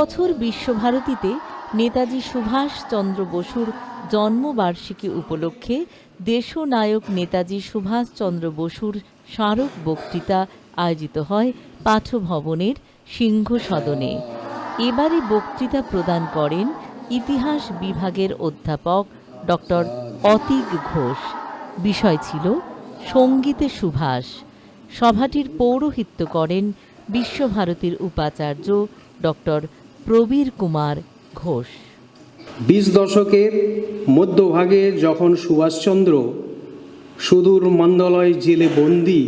বছর বিশ্বভারতীতে নেতাজি সুভাষচন্দ্র বসুর জন্মবার্ষিকী উপলক্ষে দেশনায়ক নেতাজি সুভাষচন্দ্র বসুর স্মারক বক্তৃতা আয়োজিত হয় পাঠভবনের সিংহ সদনে। এবারে বক্তৃতা প্রদান করেন ইতিহাস বিভাগের অধ্যাপক ডক্টর অতীক ঘোষ। বিষয় ছিল সঙ্গীতে সুভাষ। সভাটির পৌরোহিত্য করেন বিশ্বভারতীর উপাচার্য ডক্টর প্রবীর কুমার ঘোষ। 20 দশকের মধ্যভাগে যখন সুভাষচন্দ্র সুদূর মন্দলয় জেলে বন্দী,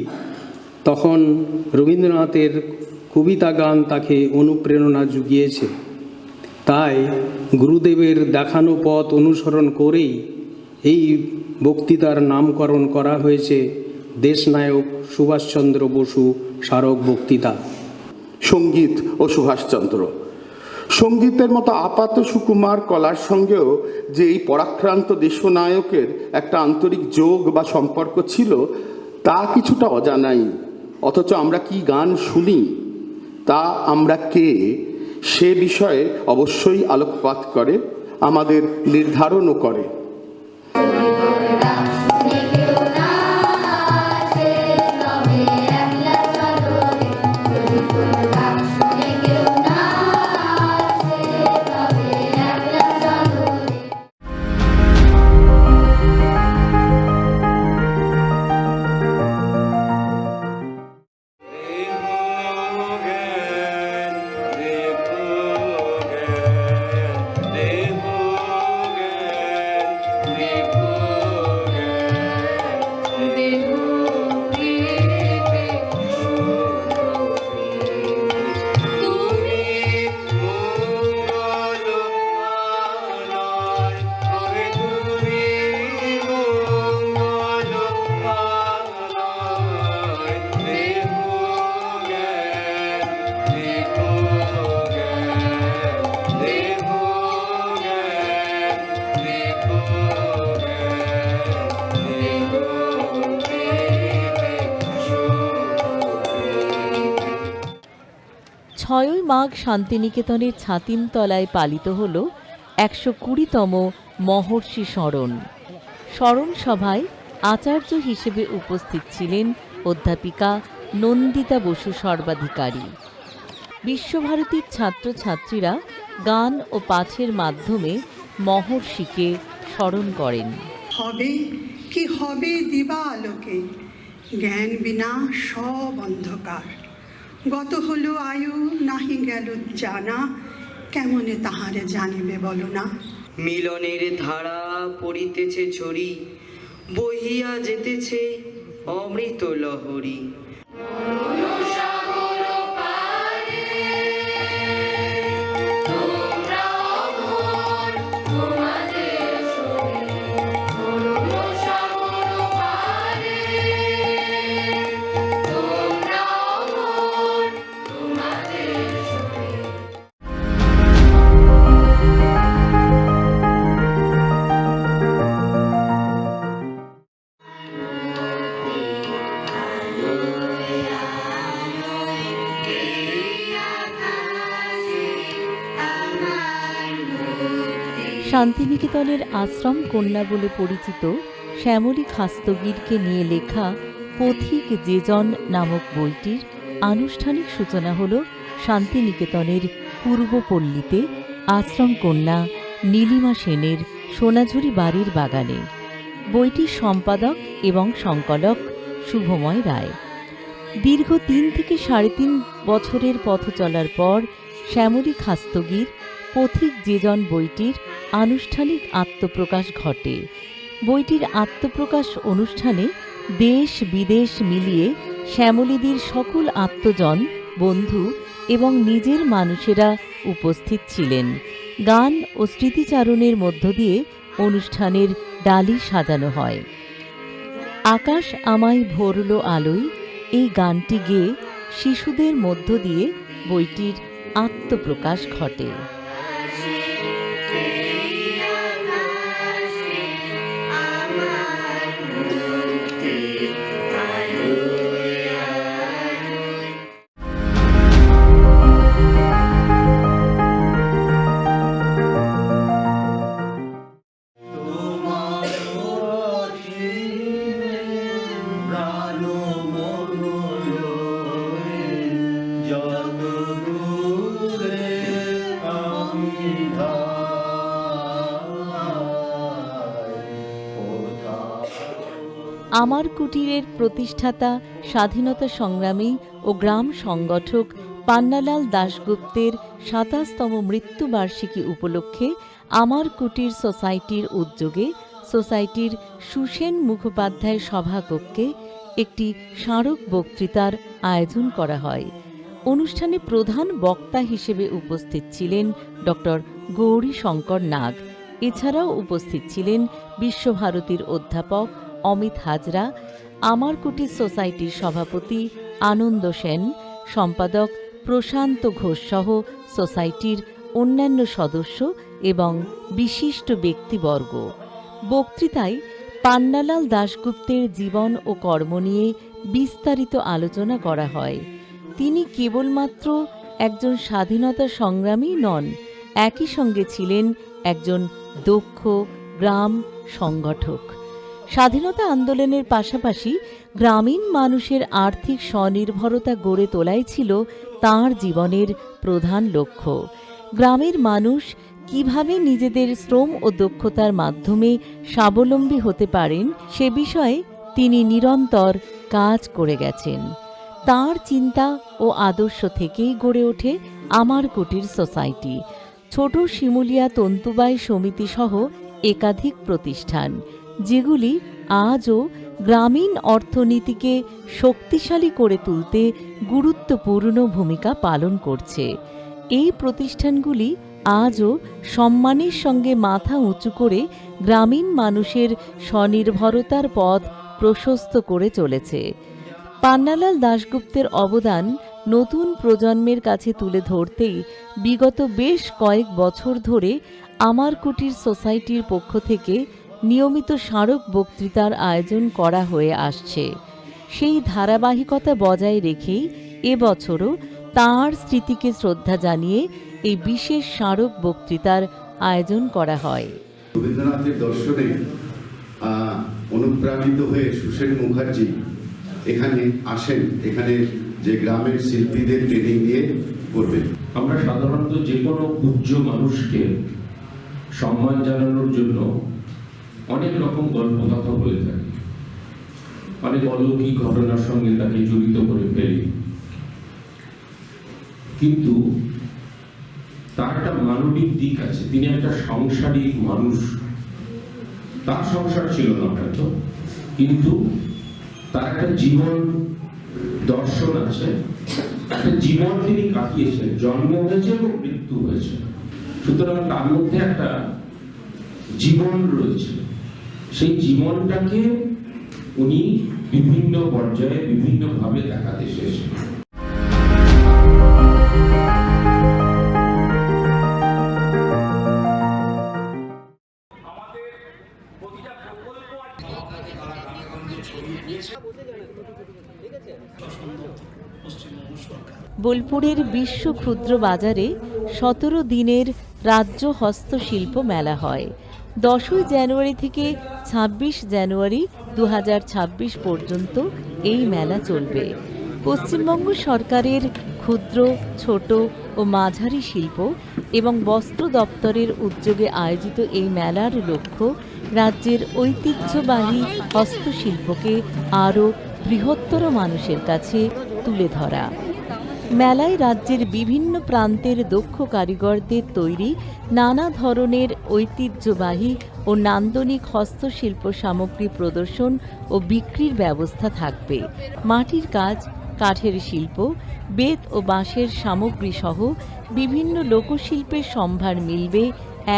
তখন রবীন্দ্রনাথের কবিতা গান তাকে অনুপ্রেরণা জুগিয়েছে। তাই গুরুদেবের দেখানো পথ অনুসরণ করেই এই বক্তৃতার নামকরণ করা হয়েছে দেশনায়ক সুভাষচন্দ্র বসু স্মারক বক্তৃতা। সঙ্গীত ও সুভাষচন্দ্র, সঙ্গীতের মতো আপাত সুকুমার কলার সঙ্গেও যে এই পরাক্রান্ত দেশনায়কের একটা আন্তরিক যোগ বা সম্পর্ক ছিল, তা কিছুটা অজানাই। অথচ আমরা কি গান শুনি, তা আমরা কে, সে বিষয়ে অবশ্যই আলোকপাত করে, আমাদের নির্ধারণও করে। ছয়ই মাঘ শান্তিনিকেতনের ছাতিমতলায় পালিত হল 120তম মহর্ষি স্মরণ। স্মরণ সভায় আচার্য হিসেবে উপস্থিত ছিলেন অধ্যাপিকা নন্দিতা বসু সর্বাধিকারী। বিশ্বভারতীর ছাত্রছাত্রীরা গান ও পাঠের মাধ্যমে মহর্ষিকে স্মরণ করেন। হবে কি হবে দিবা আলোকে, জ্ঞান বিনা সব অন্ধকার। গত হলো আয়ু, নাহি গেল জানা, কেমনে তাহারে জানিবে বলো না। মিলনের ধারা পড়িতেছে ঝরি, বহিয়া যেতেছে অমৃত লহরী। শান্তিনিকেতনের আশ্রম কন্যা বলে পরিচিত শ্যামলী খাস্তগিরকে নিয়ে লেখা পথিক যেজন নামক বইটির আনুষ্ঠানিক সূচনা হল শান্তিনিকেতনের পূর্বপল্লীতে আশ্রম কন্যা নীলিমা সেনের সোনাঝুরি বাড়ির বাগানে। বইটির সম্পাদক এবং সংকলক শুভময় রায়। দীর্ঘ 3 থেকে 3.5 বছরের পথ চলার পর শ্যামলী খাস্তগির পথিক যেজন বইটির আনুষ্ঠানিক আত্মপ্রকাশ ঘটে। বইটির আত্মপ্রকাশ অনুষ্ঠানে দেশ বিদেশ মিলিয়ে শ্যামলীদির সকল আত্মজন, বন্ধু এবং নিজের মানুষেরা উপস্থিত ছিলেন। গান ও স্মৃতিচারণের মধ্য দিয়ে অনুষ্ঠানের ডালি সাজানো হয়। আকাশ আমায় ভরল আলোয় এই গানটি গেয়ে শিশুদের মধ্য দিয়ে বইটির আত্মপ্রকাশ ঘটে। আমার কুটিরের প্রতিষ্ঠাতা, স্বাধীনতা সংগ্রামী ও গ্রাম সংগঠক পান্নালাল দাশগুপ্তের ২৭তম মৃত্যুবার্ষিকী উপলক্ষে আমার কুটির সোসাইটির উদ্যোগে সোসাইটির সুসেন মুখোপাধ্যায় সভাকক্ষে একটি স্মারক বক্তৃতার আয়োজন করা হয়। অনুষ্ঠানে প্রধান বক্তা হিসেবে উপস্থিত ছিলেন ডক্টর গৌরী শঙ্কর নাগ। এছাড়াও উপস্থিত ছিলেন বিশ্বভারতীর অধ্যাপক অমিত হাজরা, আমার কুটির সোসাইটির সভাপতি আনন্দ সেন, সম্পাদক প্রশান্ত ঘোষ সহ সোসাইটির অন্যান্য সদস্য এবং বিশিষ্ট ব্যক্তিবর্গ। বক্তৃতায় পান্নালাল দাশগুপ্তের জীবন ও কর্ম নিয়ে বিস্তারিত আলোচনা করা হয়। তিনি কেবলমাত্র একজন স্বাধীনতা সংগ্রামী নন, একই সঙ্গে ছিলেন একজন দক্ষ গ্রাম সংগঠক। স্বাধীনতা আন্দোলনের পাশাপাশি গ্রামীণ মানুষের আর্থিক স্বনির্ভরতা গড়ে তোলাই ছিল তাঁর জীবনের প্রধান লক্ষ্য। গ্রামের মানুষ কিভাবে নিজেদের শ্রম ও দক্ষতার মাধ্যমে স্বাবলম্বী হতে পারেন সে বিষয়ে তিনি নিরন্তর কাজ করে গেছেন। তাঁর চিন্তা ও আদর্শ থেকেই গড়ে ওঠে আমার কুটির সোসাইটি। ছোট শিমুলিয়া তন্তুবায় সমিতি সহ একাধিক প্রতিষ্ঠান, যেগুলি আজও গ্রামীণ অর্থনীতিকে শক্তিশালী করে তুলতে গুরুত্বপূর্ণ ভূমিকা পালন করছে। এই প্রতিষ্ঠানগুলি আজও সম্মানের সঙ্গে মাথা উঁচু করে গ্রামীণ মানুষের স্বনির্ভরতার পথ প্রশস্ত করে চলেছে। পান্নালাল দাশগুপ্তের অবদান নতুন প্রজন্মের কাছে তুলে ধরতেই বিগত বেশ কয়েক বছর ধরে আমার কুটির সোসাইটির পক্ষ থেকে নিয়মিত স্মারক বক্তৃতার আয়োজন করা হয়ে আসছে। সেই ধারাবাহিকতা বজায় রেখেই এবছরও তাঁর স্মৃতিকে শ্রদ্ধা জানিয়ে এই বিশেষ স্মারক বক্তৃতার আয়োজন করা হয়। রবীন্দ্রনাথের দর্শনে অনুপ্রাণিত হয়ে সুসেন মুখার্জি এখানে আসেন, এখানে যে গ্রামের শিল্পীদের ট্রেনিং দিয়ে করবেন। আমরা সাধারণত যে কোনো পূজ্য মানুষকে সম্মান জানানোর জন্য অনেক রকম গল্প কথা বলে থাকি, অনেক অলৌকিক ঘটনার সঙ্গে তাকে জড়িত করে ফেলি, কিন্তু তার একটা মানবিক দিক আছে। তিনি একটা সাংসারিক মানুষ, তার সংসার ছিল না হয়তো, কিন্তু তার একটা জীবন দর্শন আছে, একটা জীবন তিনি কাটিয়েছেন, জন্ম হয়েছে এবং মৃত্যু হয়েছে, সুতরাং তার মধ্যে একটা জীবন রয়েছে। সেই জীবনটাকে উনি বিভিন্ন পর্যায়ে বিভিন্নভাবে দেখাতে চেয়েছেন। বোলপুরের বিশ্ব ক্ষুদ্র বাজারে ১৭ দিনের রাজ্য হস্তশিল্প মেলা হয়। ১০ই জানুয়ারি থেকে ২৬ জানুয়ারি ২০২৬ পর্যন্ত এই মেলা চলবে। পশ্চিমবঙ্গ সরকারের ক্ষুদ্র, ছোট ও মাঝারি শিল্প এবং বস্ত্র দপ্তরের উদ্যোগে আয়োজিত এই মেলার লক্ষ্য রাজ্যের ঐতিহ্যবাহী হস্তশিল্পকে আরও বৃহত্তর মানুষের কাছে তুলে ধরা। মেলায় রাজ্যের বিভিন্ন প্রান্তের দক্ষ কারিগরদের তৈরি নানা ধরনের ঐতিহ্যবাহী ও নান্দনিক হস্তশিল্প সামগ্রী প্রদর্শন ও বিক্রির ব্যবস্থা থাকবে। মাটির কাজ, কাঠের শিল্প, বেত ও বাঁশের সামগ্রী সহ বিভিন্ন লোকশিল্পের সম্ভার মিলবে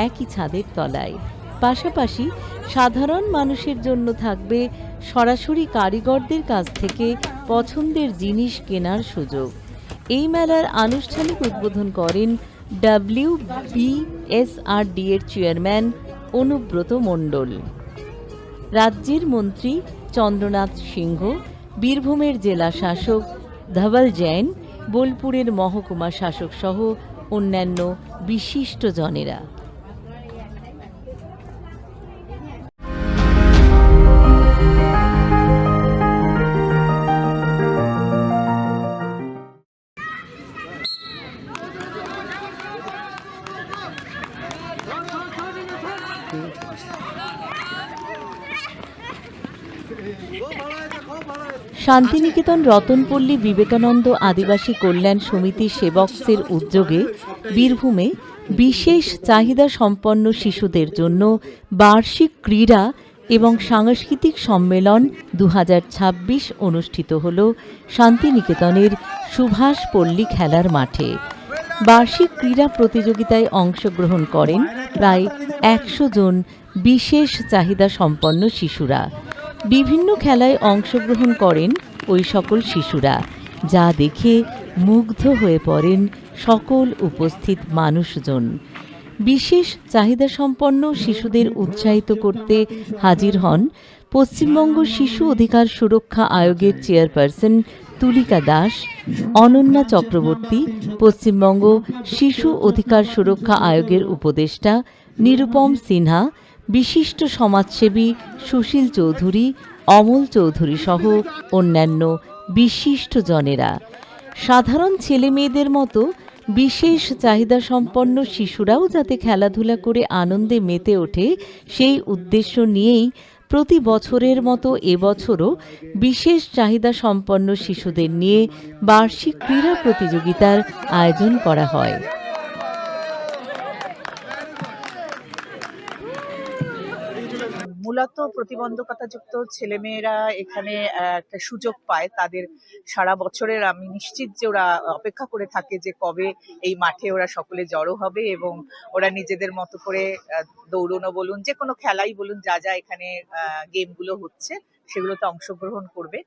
একই ছাদের তলায়। পাশাপাশি সাধারণ মানুষের জন্য থাকবে সরাসরি কারিগরদের কাছ থেকে পছন্দের জিনিস কেনার সুযোগ। এই মেলার আনুষ্ঠানিক উদ্বোধন করেন WBSRD এর চেয়ারম্যান অনুব্রত মণ্ডল। রাজ্যের মন্ত্রী চন্দ্রনাথ সিংহ, বীরভূমের জেলা শাসক ধবল জৈন, বোলপুরের মহকুমা শাসক সহ অন্যান্য বিশিষ্টজনেরা। শান্তিনিকেতন রতনপল্লী বিবেকানন্দ আদিবাসী কল্যাণ সমিতি সেবকসের উদ্যোগে বীরভূমে বিশেষ চাহিদা সম্পন্ন শিশুদের জন্য বার্ষিক ক্রীড়া এবং সাংস্কৃতিক সম্মেলন 2026 অনুষ্ঠিত হল শান্তিনিকেতনের সুভাষ পল্লী খেলার মাঠে। বার্ষিক ক্রীড়া প্রতিযোগিতায় অংশগ্রহণ করেন প্রায় 100 জন বিশেষ চাহিদা সম্পন্ন শিশুরা। বিভিন্ন খেলায় অংশগ্রহণ করেন ওই সকল শিশুরা, যা দেখে মুগ্ধ হয়ে পড়েন সকল উপস্থিত মানুষজন। বিশেষ চাহিদা সম্পন্ন শিশুদের উৎসাহিত করতে হাজির হন পশ্চিমবঙ্গ শিশু অধিকার সুরক্ষা আয়োগের চেয়ারপারসন তুলিকা দাস, অনন্যা চক্রবর্তী, পশ্চিমবঙ্গ শিশু অধিকার সুরক্ষা আয়োগের উপদেষ্টা নিরুপম সিনহা, বিশিষ্ট সমাজসেবী সুশীল চৌধুরী, অমল চৌধুরী সহ অন্যান্য বিশিষ্টজনেরা। সাধারণ ছেলে মেয়েদের মতো বিশেষ চাহিদা সম্পন্ন শিশুরাও যাতে খেলাধুলা করে আনন্দে মেতে ওঠে, সেই উদ্দেশ্য নিয়েই প্রতি বছরের মতো এবছরও বিশেষ চাহিদা সম্পন্ন শিশুদের নিয়ে বার্ষিক ক্রীড়া প্রতিযোগিতার আয়োজন করা হয়। মূলত প্রতিবন্ধকতাযুক্ত ছেলেমেয়েরা এখানে একটা সুযোগ পায়। তাদের সারা বছরের আমি নিশ্চিত যে ওরা অপেক্ষা করে থাকে যে কবে এই মাঠে ওরা সকলে জড়ো হবে এবং ওরা নিজেদের মতো করে দৌড়নো বলুন, যে কোনো খেলাই বলুন, যা যা এখানে গেমগুলো হচ্ছে সেগুলোতে অংশগ্রহণ করবে।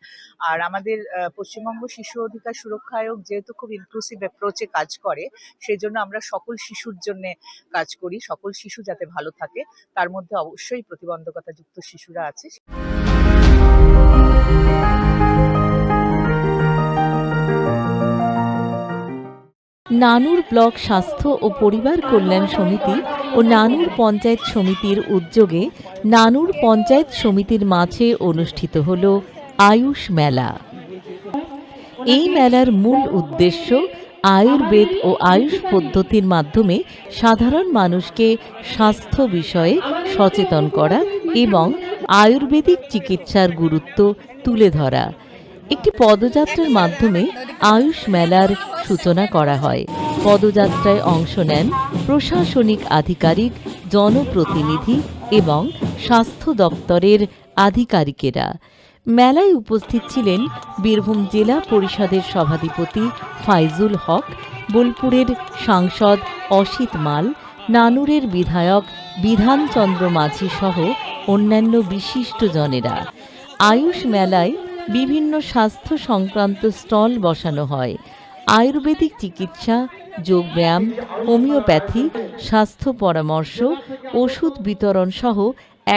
আর আমাদের পশ্চিমবঙ্গ শিশু অধিকার সুরক্ষা আয়োগ যেহেতু খুব ইনক্লুসিভ অ্যাপ্রোচে কাজ করে, সেই জন্য আমরা সকল শিশুর জন্য কাজ করি। সকল শিশু যাতে ভালো থাকে, তার মধ্যে অবশ্যই প্রতিবন্ধকতাযুক্ত শিশুরা আছে। নানুর ব্লক স্বাস্থ্য ও পরিবার কল্যাণ সমিতি ও নানুর পঞ্চায়েত সমিতির উদ্যোগে নানুর পঞ্চায়েত সমিতির মাঝে অনুষ্ঠিত হল আয়ুষ মেলা। এই মেলার মূল উদ্দেশ্য আয়ুর্বেদ ও আয়ুষ পদ্ধতির মাধ্যমে সাধারণ মানুষকে স্বাস্থ্য বিষয়ে সচেতন করা এবং আয়ুর্বেদিক চিকিৎসার গুরুত্ব তুলে ধরা। একটি পদযাত্রার মাধ্যমে আয়ুষ মেলার সূচনা করা হয়। পদযাত্রায় অংশ নেন প্রশাসনিক আধিকারিক, জনপ্রতিনিধি এবং স্বাস্থ্য দপ্তরের আধিকারিকেরা। মেলায় উপস্থিত ছিলেন বীরভূম জেলা পরিষদের সভাধিপতি ফাইজুল হক, বোলপুরের সাংসদ অসিত মাল, নানুরের বিধায়ক বিধানচন্দ্র মাঝি সহ অন্যান্য বিশিষ্টজনেরা। আয়ুষ মেলায় বিভিন্ন স্বাস্থ্য সংক্রান্ত স্টল বসানো হয়। আয়ুর্বেদিক চিকিৎসা, যোগব্যায়াম, হোমিওপ্যাথি, স্বাস্থ্য পরামর্শ, ওষুধ বিতরণ সহ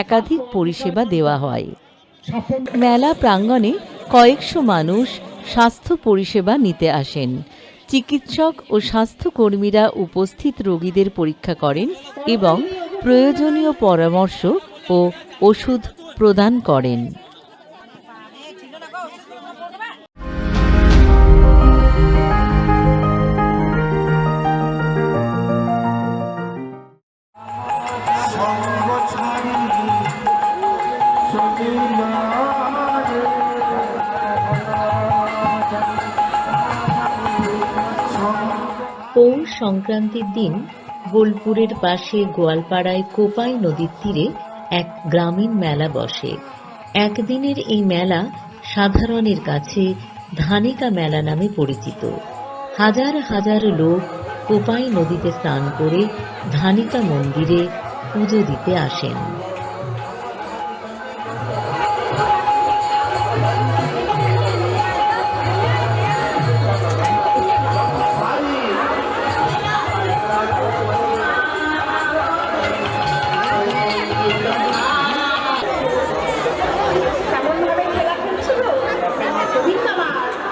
একাধিক পরিষেবা দেওয়া হয়। মেলা প্রাঙ্গণে কয়েকশো মানুষ স্বাস্থ্য পরিষেবা নিতে আসেন। চিকিৎসক ও স্বাস্থ্যকর্মীরা উপস্থিত রোগীদের পরীক্ষা করেন এবং প্রয়োজনীয় পরামর্শ ও ওষুধ প্রদান করেন। পৌষ সংক্রান্তির দিন বোলপুরের পাশে গোয়ালপাড়ায় কোপাই নদীর তীরে এক গ্রামীণ মেলা বসে। একদিনের এই মেলা সাধারণের কাছে ধানিকা মেলা নামে পরিচিত। হাজার হাজার লোক কোপাই নদীতে স্নান করে ধানিকা মন্দিরে পুজো দিতে আসেন।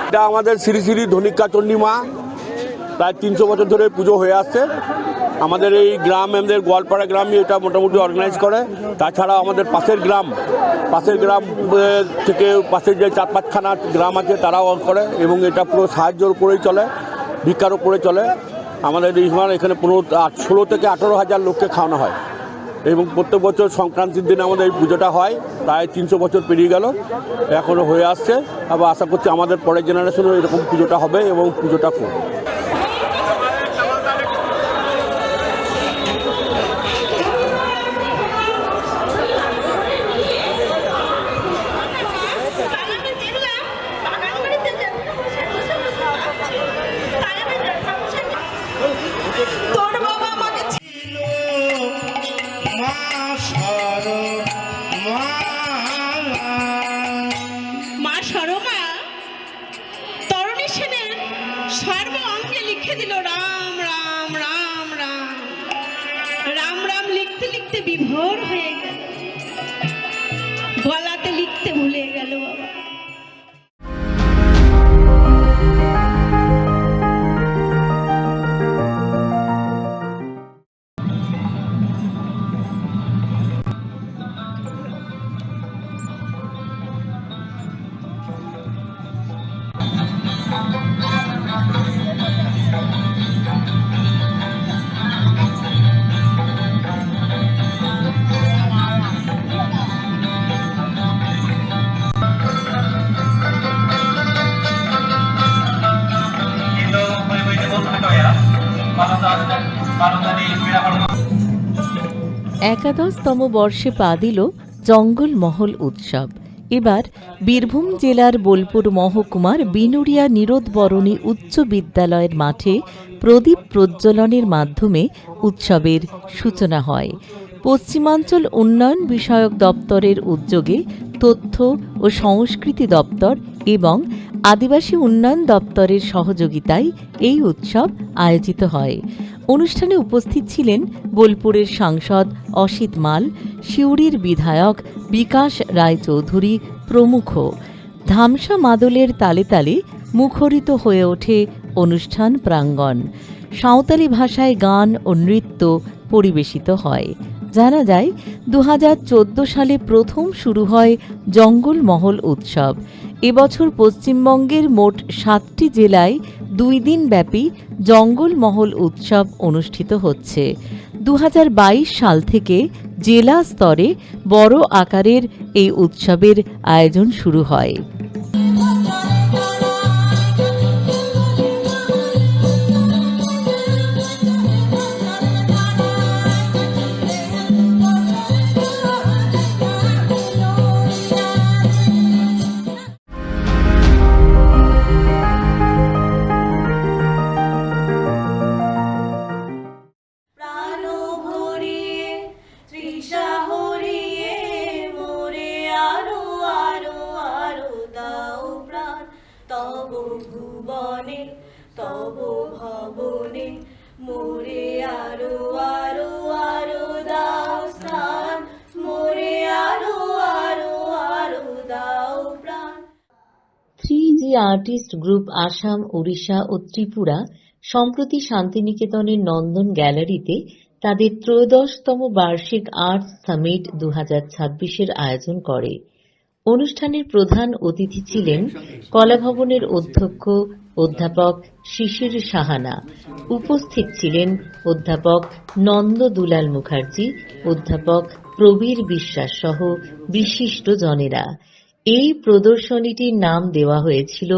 এটা আমাদের শ্রী শ্রী ধনিকা চণ্ডী মা প্রায় 300 বছর ধরে পুজো হয়ে আসছে। আমাদের এই গ্রাম, আমাদের গোয়ালপাড়া গ্রামই এটা মোটামুটি অর্গানাইজ করে। তাছাড়া আমাদের পাশের গ্রাম থেকে পাশের যে 4-5খানা গ্রাম আছে তারাও করে এবং এটা পুরো সাহায্যের উপরেই চলে, ভিক্ষার উপরে চলে। আমাদের এখানে 16 থেকে 18 হাজার লোককে খাওয়ানো হয় এবং প্রত্যেক বছর সংক্রান্তির দিনে আমাদের এই পুজোটা হয়, প্রায় 300 বছর পেরিয়ে গেল, এখনও হয়ে আসছে। আবার আশা করছি আমাদের পরের জেনারেশনও এরকম পুজোটা হবে এবং পুজোটা করবে। মা সরমা তরুণী সেনের সর্ব অঙ্গে লিখে দিল রাম রাম রাম রাম রাম রাম লিখতে লিখতে বিভোর হয়ে গেল, গলাতে লিখতে ভুলে গেল বাবা। একাদশতম বর্ষে পা দিল জঙ্গলমহল উৎসব। এবার বীরভূম জেলার বোলপুর মহকুমার বিনুরিয়া নিরোধবরণী উচ্চ বিদ্যালয়ের মাঠে প্রদীপ প্রজ্বলনের মাধ্যমে উৎসবের সূচনা হয়। পশ্চিমাঞ্চল উন্নয়ন বিষয়ক দপ্তরের উদ্যোগে তথ্য ও সংস্কৃতি দপ্তর এবং আদিবাসী উন্নয়ন দপ্তরের সহযোগিতায় এই উৎসব আয়োজিত হয়। অনুষ্ঠানে উপস্থিত ছিলেন বোলপুরের সাংসদ অসিত মাল, সিউড়ির বিধায়ক বিকাশ রায়চৌধুরী প্রমুখ। ধামসা মাদলের তালে তালে মুখরিত হয়ে ওঠে অনুষ্ঠান প্রাঙ্গণ। সাঁওতালি ভাষায় গান ও নৃত্য পরিবেশিত হয়। জানা যায় 2014 সালে প্রথম শুরু হয় জঙ্গলমহল উৎসব। এবছর পশ্চিমবঙ্গের মোট 7টি জেলায় 2 দিন ব্যাপী জঙ্গলমহল উৎসব অনুষ্ঠিত হচ্ছে। 2022 সাল থেকে জেলা স্তরে বড় আকারের এই উৎসবের আয়োজন শুরু হয়। আর্টিস্ট গ্রুপ আসাম, ওড়িশা ও ত্রিপুরা সম্প্রতি শান্তিনিকেতনের নন্দন গ্যালারিতে তাদের 13তম বার্ষিক আর্টস সামিট 2026-এর আয়োজন করে। অনুষ্ঠানের প্রধান অতিথি ছিলেন কলাভবনের অধ্যক্ষ অধ্যাপক শিশির সাহানা। উপস্থিত ছিলেন অধ্যাপক নন্দ দুলাল মুখার্জি, অধ্যাপক প্রবীর বিশ্বাস সহ বিশিষ্ট জনেরা। এই প্রদর্শনীটির নাম দেওয়া হয়েছিল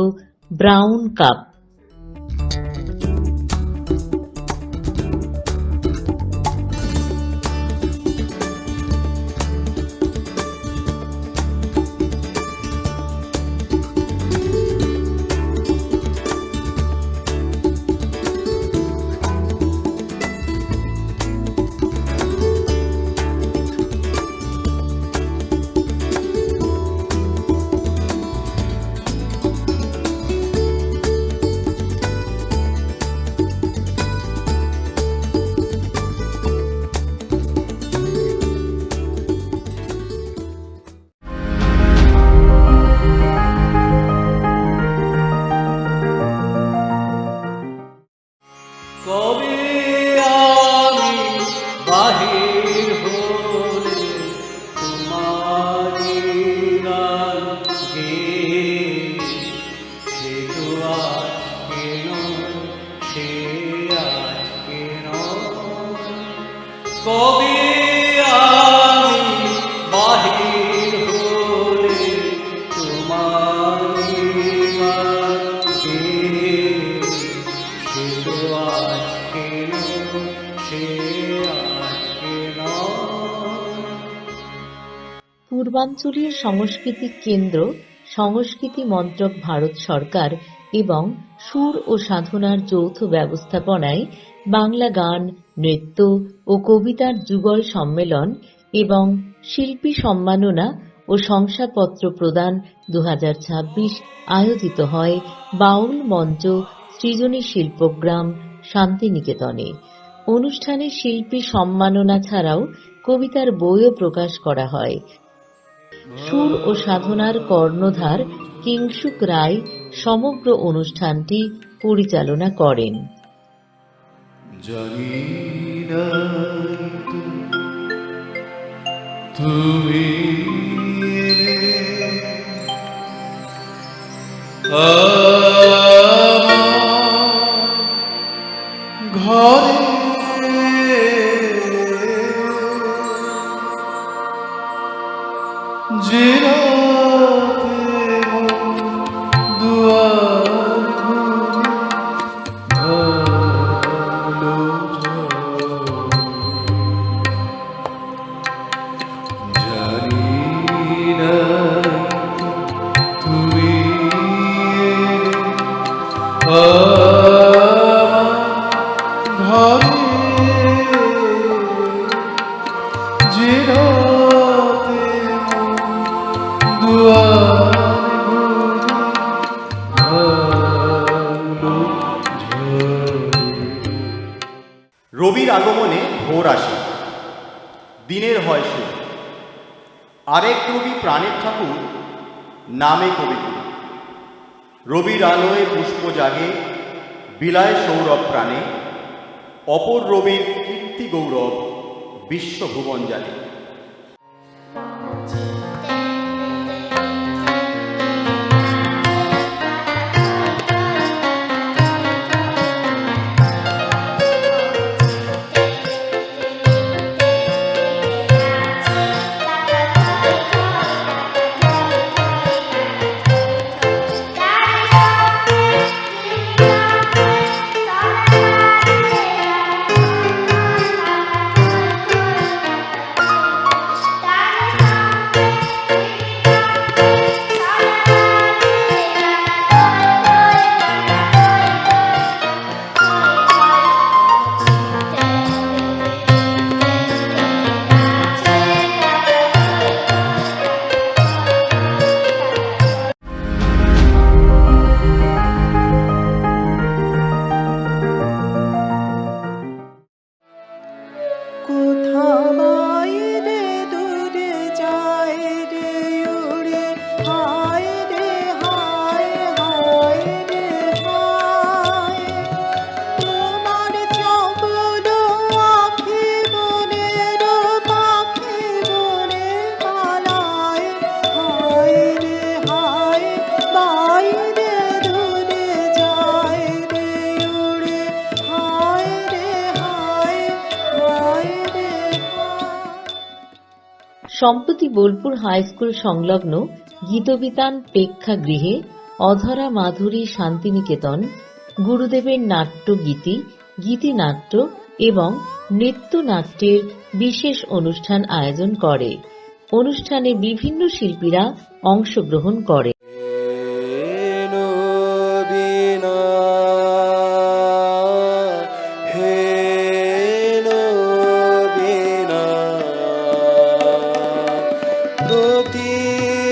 ব্রাউন কাপ। কবি পূর্বাঞ্চলীয় সাংস্কৃতিক কেন্দ্র সংস্কৃতি মন্ত্রক ভারত সরকার এবং সুর ও সাধনার যৌথ ব্যবস্থাপনায় বাংলা গান, নৃত্য ও কবিতার যুগল সম্মেলন এবং শিল্পী সম্মাননা ও শংসাপত্র প্রদান 2026 আয়োজিত হয় বাউল মঞ্চ সৃজনী শিল্পগ্রাম শান্তিনিকেতনে। অনুষ্ঠানে শিল্পী সম্মাননা ছাড়াও কবিতার বইও প্রকাশ করা হয়। সুর ও সাধনার কর্ণধার কিংসুক রায় সমগ্র অনুষ্ঠানটি পরিচালনা করেন। জানি না তুমি ঘরে জিরাতে দুয়ার ভালো জানি না তুমি ঘরে জিরাতে রবির আগমনে ভোর আসে, দিনের হয় শুরু। আরেক রবি প্রাণের ঠাকুর নামে কবিগুরু। রবির আলোয় পুষ্প জাগে, বিলায় সৌরভ প্রাণে। অপর রবির কীর্তি গৌরব বিশ্বভুবন জানে। সম্প্রতি বোলপুর হাই স্কুল সংলগ্ন গীতবিতান প্রেক্ষাগৃহে অধরা মাধুরী শান্তিনিকেতন গুরুদেবের নাট্যগীতি, গীতিনাট্য এবং নৃত্যনাট্যের বিশেষ অনুষ্ঠান আয়োজন করে। অনুষ্ঠানে বিভিন্ন শিল্পীরা অংশগ্রহণ করে।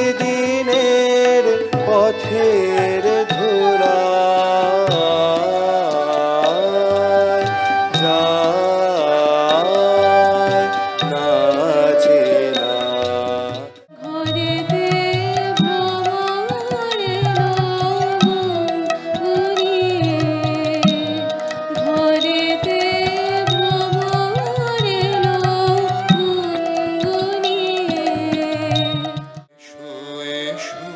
প্রতিদিনের পথের ধুলা যায় নাচে না। ঘরেতে ভ্রমর এলো ঘুরিয়ে, ঘরেতে ভ্রমর এলো গুনগুনিয়ে। এসো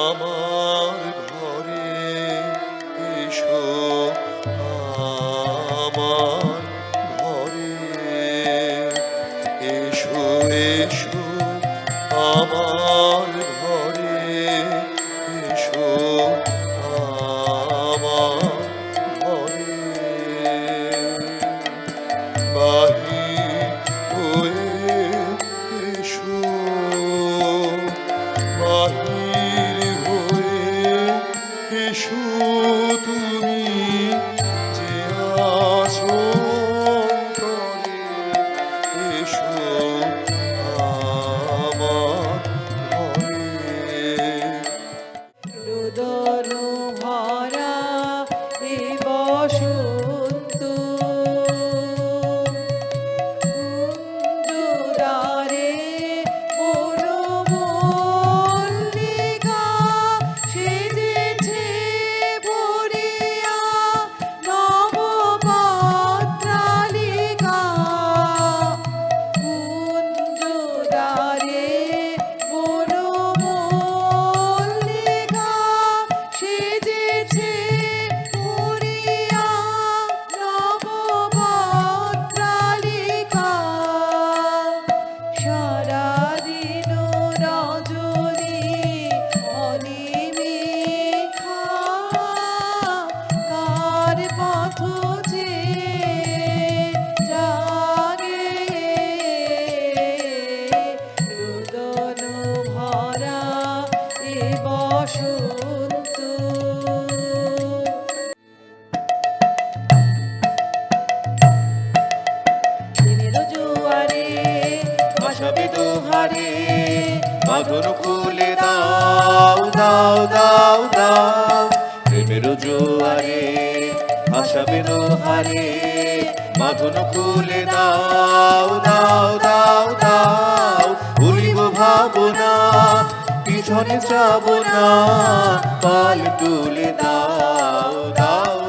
আমার ঘরে, এসো আমার ঘরে, এসো এসো আমার ঘরে, এসো আমার ঘরে। বাহির হয়ে এসো এসো আমার ঘরে। রুদন ভরা এ বসন্ত কুঞ্জদারে বনমল্লিকা সেজেছে ভরিয়া নবপত্রালিকা। কুঞ্জদারে বনমল্লিকা সেজেছে ভরিয়া নবপত্রালিকা। সারাদিন রজনী অনিমেষা কার পথ চেয়ে জাগে। রুদন ভরা এ বসন্ত। দিনের জোয়ারে ভাসাবে দোহারে, বাঁধন খুলে দাও দাও দাও দাও। প্রেমের জোয়ারে ভাসাবে দোহারে, বাঁধন খুলে দাও দাও দাও দাও। ভুলিব ভাবনা পিছনে যাব না, পাল তুলে দাও দাও